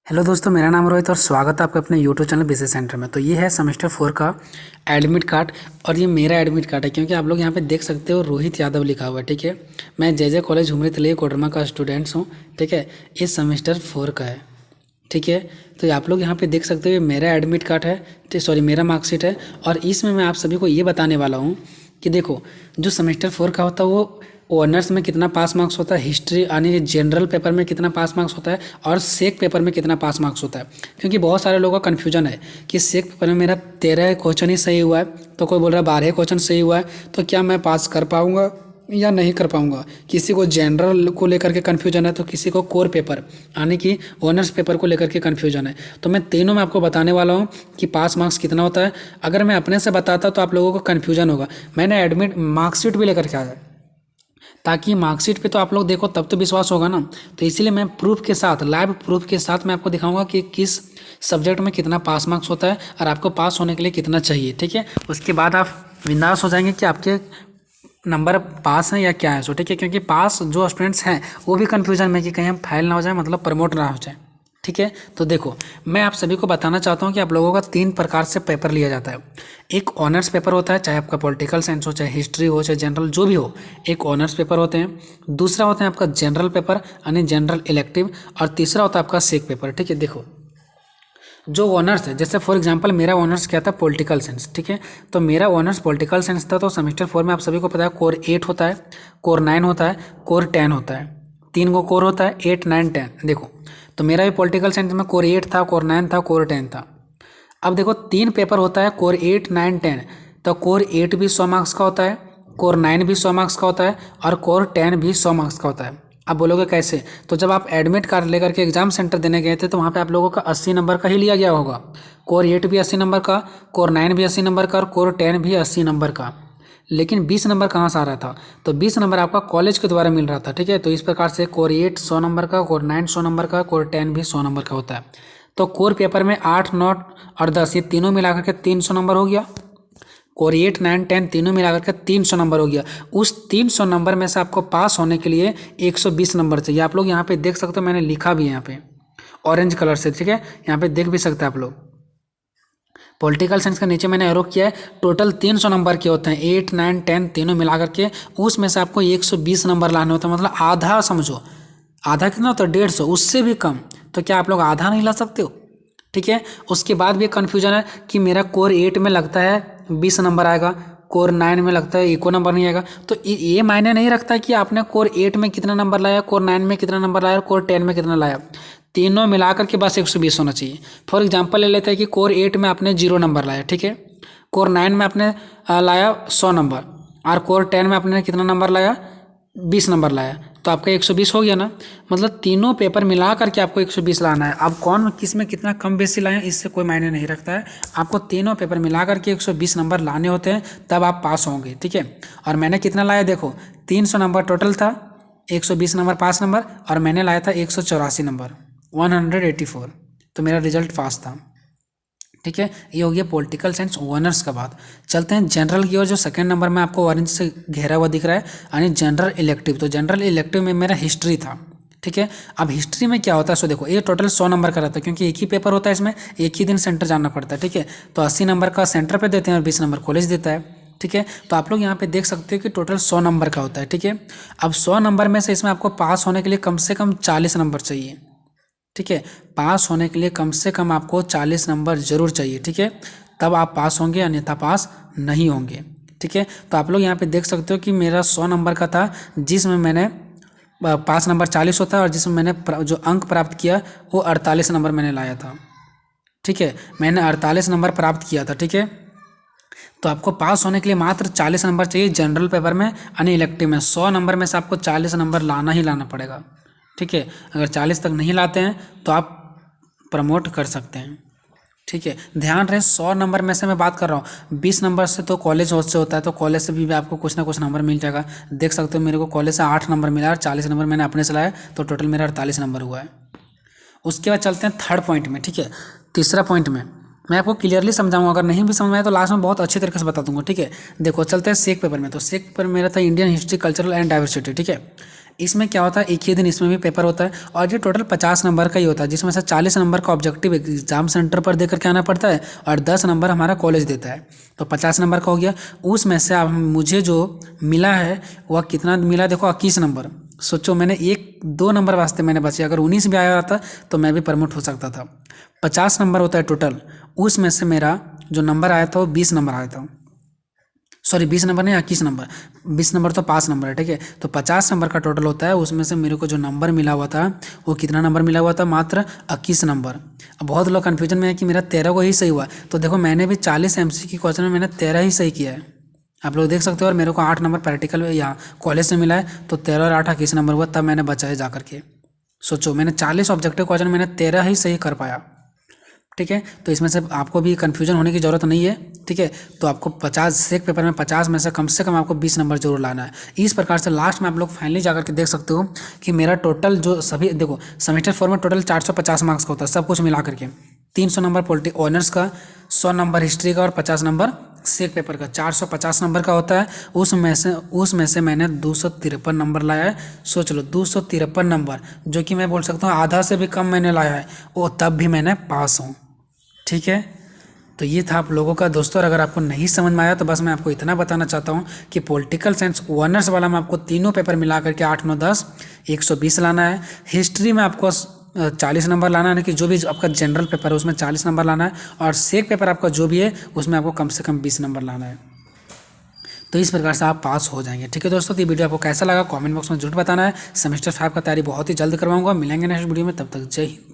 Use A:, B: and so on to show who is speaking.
A: Hello दोस्तों, मेरा नाम रोहित और स्वागत है आपका अपने यूट्यूब चैनल बिजनेस सेंटर में। तो ये है सेमेस्टर 4 का एडमिट कार्ड और ये मेरा एडमिट कार्ड है क्योंकि आप लोग यहाँ पे देख सकते हो रोहित यादव लिखा हुआ है। ठीक है, मैं जे कॉलेज हुमरी तलिया कोडरमा का स्टूडेंट्स हूँ। ठीक है, ये सेमेस्टर 4 का है। ठीक है, तो आप लोग यहाँ पे देख सकते हो ये मेरा एडमिट कार्ड है, सॉरी मेरा मार्कशीट है। और इसमें मैं आप सभी को ये बताने वाला हूँ कि देखो, जो सेमेस्टर 4 का होता है वो ऑनर्स में कितना पास मार्क्स होता है, हिस्ट्री यानी जनरल पेपर में कितना पास मार्क्स होता है और सेक पेपर में कितना पास मार्क्स होता है। क्योंकि बहुत सारे लोगों का कन्फ्यूजन है कि सेक पेपर में मेरा 13 क्वेश्चन ही सही हुआ है, तो कोई बोल रहा है 12 क्वेश्चन सही हुआ है, तो क्या मैं पास कर पाऊँगा या नहीं कर पाऊँगा। किसी को जनरल को लेकर के कन्फ्यूजन है, तो किसी को कोर पेपर यानी कि ऑनर्स पेपर को लेकर के कन्फ्यूजन है। तो मैं तीनों में आपको बताने वाला हूँ कि पास मार्क्स कितना होता है। अगर मैं अपने से बताता तो आप लोगों को कन्फ्यूजन होगा। मैंने एडमिट मार्कशीट भी लेकर के आया ताकि मार्कशीट पे तो आप लोग देखो तब तो विश्वास होगा ना। तो इसीलिए मैं प्रूफ के साथ, लाइव प्रूफ के साथ मैं आपको दिखाऊंगा कि किस सब्जेक्ट में कितना पास मार्क्स होता है और आपको पास होने के लिए कितना चाहिए। ठीक है, उसके बाद आप विंदास हो जाएंगे कि आपके नंबर पास हैं या क्या है। सो ठीक है, क्योंकि पास जो स्टूडेंट्स हैं वो भी कन्फ्यूजन में कि कहीं हम फेल ना हो जाए, मतलब प्रमोट ना हो जाए। ठीक है, तो देखो मैं आप सभी को बताना चाहता हूँ कि आप लोगों का 3 प्रकार से पेपर लिया जाता है। एक ऑनर्स पेपर होता है, चाहे आपका पॉलिटिकल साइंस हो, चाहे हिस्ट्री हो, चाहे जनरल जो भी हो, एक ऑनर्स पेपर होते हैं। दूसरा होता है आपका जनरल पेपर यानी जनरल इलेक्टिव, और तीसरा होता है आपका सेक पेपर। ठीक है, देखो जो ऑनर्स है, जैसे फॉर एग्जांपल मेरा ऑनर्स क्या था, पॉलिटिकल साइंस। ठीक है, तो मेरा ऑनर्स पॉलिटिकल साइंस था। तो सेमेस्टर 4 में आप सभी को पता है कोर 8 होता है, कोर 9 होता है, कोर 10 होता है। 3 को कोर होता है, 8, 9, 10। देखो तो मेरा भी पॉलिटिकल साइंस में कोर 8 था, कोर 9 था, कोर 10 था। अब देखो 3 पेपर होता है, कोर 8, 9, 10। तो कोर 8 भी 100 मार्क्स का होता है, कोर 9 भी 100 मार्क्स का होता है और कोर 10 भी 100 मार्क्स का होता है। अब बोलोगे कैसे? तो जब आप एडमिट कार्ड लेकर के एग्जाम सेंटर देने गए थे तो वहाँ पे आप लोगों का 80 नंबर का ही लिया गया होगा। कोर 8 भी 80 नंबर का, कोर 9 भी 80 नंबर का और कोर 10 भी 80 नंबर का। लेकिन 20 नंबर कहाँ से आ रहा था? तो 20 नंबर आपका कॉलेज के द्वारा मिल रहा था। ठीक है, तो इस प्रकार से कोर 8 100 नंबर का, कोर 9 100 नंबर का, कोर 10 भी 100 नंबर का होता है। तो कोर पेपर में 8, 9 और 10 ये तीनों मिलाकर के 300 नंबर हो गया। कोर 8, 9, 10 तीनों मिलाकर के 300 नंबर हो गया। उस 300 नंबर में से आपको पास होने के लिए 120 नंबर चाहिए। आप लोग यहाँ पे देख सकते हो, मैंने लिखा भी है यहाँ पे ऑरेंज कलर से। ठीक है, यहाँ पे देख भी सकते हैं आप लोग। पॉलिटिकल साइंस के नीचे मैंने एरो किया है। टोटल 300 नंबर के होते हैं, 8, 9, 10 तीनों मिला करके। उसमें से आपको 120 नंबर लाने होते हैं, मतलब आधा समझो। आधा कितना होता है? 150, उससे भी कम। तो क्या आप लोग आधा नहीं ला सकते हो? ठीक है, उसके बाद भी कन्फ्यूजन है कि मेरा कोर 8 में लगता है 20 नंबर आएगा, कोर 9 में लगता है एको नंबर नहीं आएगा। तो ये मायने नहीं रखता कि आपने कोर 8 में कितना नंबर लाया, कोर 9 में कितना नंबर लाया और कोर 10 में कितना लाया। तीनों मिलाकर के बस 120 होना चाहिए। फॉर एग्जांपल ले लेते हैं कि कोर 8 में आपने 0 नंबर लाया। ठीक है, कोर 9 में आपने लाया 100 नंबर और कोर 10 में आपने कितना नंबर लाया? 20 नंबर लाया। तो आपका 120 हो गया ना। मतलब तीनों पेपर मिला करके आपको 120 लाना है। अब कौन किस में कितना कम बेसी लाए इससे कोई मायने नहीं रखता है। आपको तीनों पेपर मिला करके 120 नंबर लाने होते हैं, तब आप पास होंगे। ठीक है, और मैंने कितना लाया देखो, 300 नंबर टोटल था, 120 नंबर पास नंबर, और मैंने लाया था 184 नंबर, 184। तो मेरा रिजल्ट पास था। ठीक है, ये हो गया पॉलिटिकल साइंस ऑनर्स का बात। चलते हैं जनरल की ओर। जो सेकंड नंबर में आपको ऑरेंज से घेरा हुआ दिख रहा है यानी जनरल इलेक्टिव। तो जनरल इलेक्टिव में मेरा हिस्ट्री था। ठीक है, अब हिस्ट्री में क्या होता है? सो देखो ये टोटल 100 नंबर का रहता है क्योंकि एक ही पेपर होता है, इसमें एक ही दिन सेंटर जाना पड़ता है। ठीक है, तो 80 नंबर का सेंटर पे देते हैं और 20 नंबर कॉलेज देता है। ठीक है, तो आप लोग यहाँ पे देख सकते हो कि टोटल 100 नंबर का होता है। ठीक है, अब 100 नंबर में से इसमें आपको पास होने के लिए कम से कम 40 नंबर चाहिए। ठीक है, पास होने के लिए कम से कम आपको 40 नंबर जरूर चाहिए। ठीक है, तब आप पास होंगे, अन्यथा पास नहीं होंगे। ठीक है, तो आप लोग यहाँ पे देख सकते हो कि मेरा 100 नंबर का था, जिसमें मैंने पास नंबर 40 होता है और जिसमें मैंने जो अंक प्राप्त किया वो 48 नंबर मैंने लाया था। ठीक है, मैंने 48 नंबर प्राप्त किया था। ठीक है, तो आपको पास होने के लिए मात्र 40 नंबर चाहिए जनरल पेपर में यानी इलेक्टिव में। 100 नंबर में से आपको 40 नंबर लाना ही लाना पड़ेगा। ठीक है, अगर 40 तक नहीं लाते हैं तो आप प्रमोट कर सकते हैं। ठीक है, ध्यान रहे 100 नंबर में से मैं बात कर रहा हूँ। 20 नंबर से तो कॉलेज से होता है, तो कॉलेज से भी आपको कुछ ना कुछ नंबर मिल जाएगा। देख सकते हो मेरे को कॉलेज से 8 नंबर मिला और 40 नंबर मैंने अपने से लाया, तो टोटल मेरा 48 नंबर हुआ है। उसके बाद चलते हैं थर्ड पॉइंट में। ठीक है, तीसरा पॉइंट में मैं आपको क्लियरली समझाऊंगा, अगर नहीं भी समझ में आया तो लास्ट में बहुत अच्छी तरीके से बता दूंगा। ठीक है, देखो चलते हैं सेक पेपर में। तो सेक पेपर मेरा था Indian history, cultural and diversity. ठीक है, इसमें क्या होता है, एक ही दिन इसमें भी पेपर होता है और ये टोटल 50 नंबर का ही होता है, जिसमें से 40 नंबर का ऑब्जेक्टिव एग्जाम सेंटर पर देकर के आना पड़ता है और 10 नंबर हमारा कॉलेज देता है। तो 50 नंबर का हो गया। उसमें से अब मुझे जो मिला है वह कितना मिला, देखो 21 नंबर। सोचो मैंने 1-2 नंबर वास्ते मैंने बचे, अगर 19 भी आया होता तो मैं भी प्रमोट हो सकता था। 50 नंबर होता है टोटल, उसमें से मेरा जो नंबर आया था वो 20 नंबर आया था। सॉरी 20 नंबर नहीं, 21 नंबर। 20 नंबर तो 5 नंबर है, ठीक है। तो 50 नंबर का टोटल होता है, उसमें से मेरे को जो नंबर मिला हुआ था वो कितना नंबर मिला हुआ था, मात्र 21 नंबर। अब बहुत लोग कन्फ्यूजन में है कि मेरा 13 को ही सही हुआ, तो देखो मैंने भी 40 MCQ क्वेश्चन में मैंने 13 ही सही किया है, आप लोग देख सकते हो। और मेरे को 8 नंबर प्रैक्टिकल या कॉलेज से मिला है, तो 13 और 8 21 नंबर हुआ, तब मैंने बचा है जा करके। सोचो मैंने 40 ऑब्जेक्टिव क्वेश्चन मैंने 13 ही सही कर पाया, ठीक है। तो इसमें से आपको भी कन्फ्यूजन होने की ज़रूरत नहीं है, ठीक है। तो आपको 50 से पेपर में 50 में से कम आपको 20 नंबर जरूर लाना है। इस प्रकार से लास्ट में आप लोग फाइनली जाकर के देख सकते हो कि मेरा टोटल जो सभी, देखो सेमेस्टर 4 में टोटल 450 मार्क्स का होता है सब कुछ मिला करके। 300 नंबर पॉलिटिक ऑनर्स का, 100 नंबर हिस्ट्री का और 50 नंबर सेक पेपर का, 450 नंबर का होता है। उसमें से मैंने 253 नंबर लाया है। सोच लो 253 नंबर, जो कि मैं बोल सकता हूँ आधा से भी कम मैंने लाया है, वो तब भी मैंने पास हूँ, ठीक है। तो ये था आप लोगों का दोस्तों। और अगर आपको नहीं समझ में आया तो बस मैं आपको इतना बताना चाहता हूँ कि पॉलिटिकल साइंस ऑनर्स वाला में आपको तीनों पेपर मिला करके 8, 9, 10, 120 लाना है। हिस्ट्री में आपको 40 नंबर लाना है, कि जो भी आपका जनरल पेपर है उसमें 40 नंबर लाना है, और सेक पेपर आपका जो भी है उसमें आपको कम से कम 20 नंबर लाना है। तो इस प्रकार से आप पास हो जाएंगे, ठीक है दोस्तों। तो ये वीडियो आपको कैसा लगा कमेंट बॉक्स में जरूर बताना है। सेमेस्टर 5 का तैयारी बहुत ही जल्द करवाऊंगा। मिलेंगे नेक्स्ट वीडियो में, तब तक जय हिंद।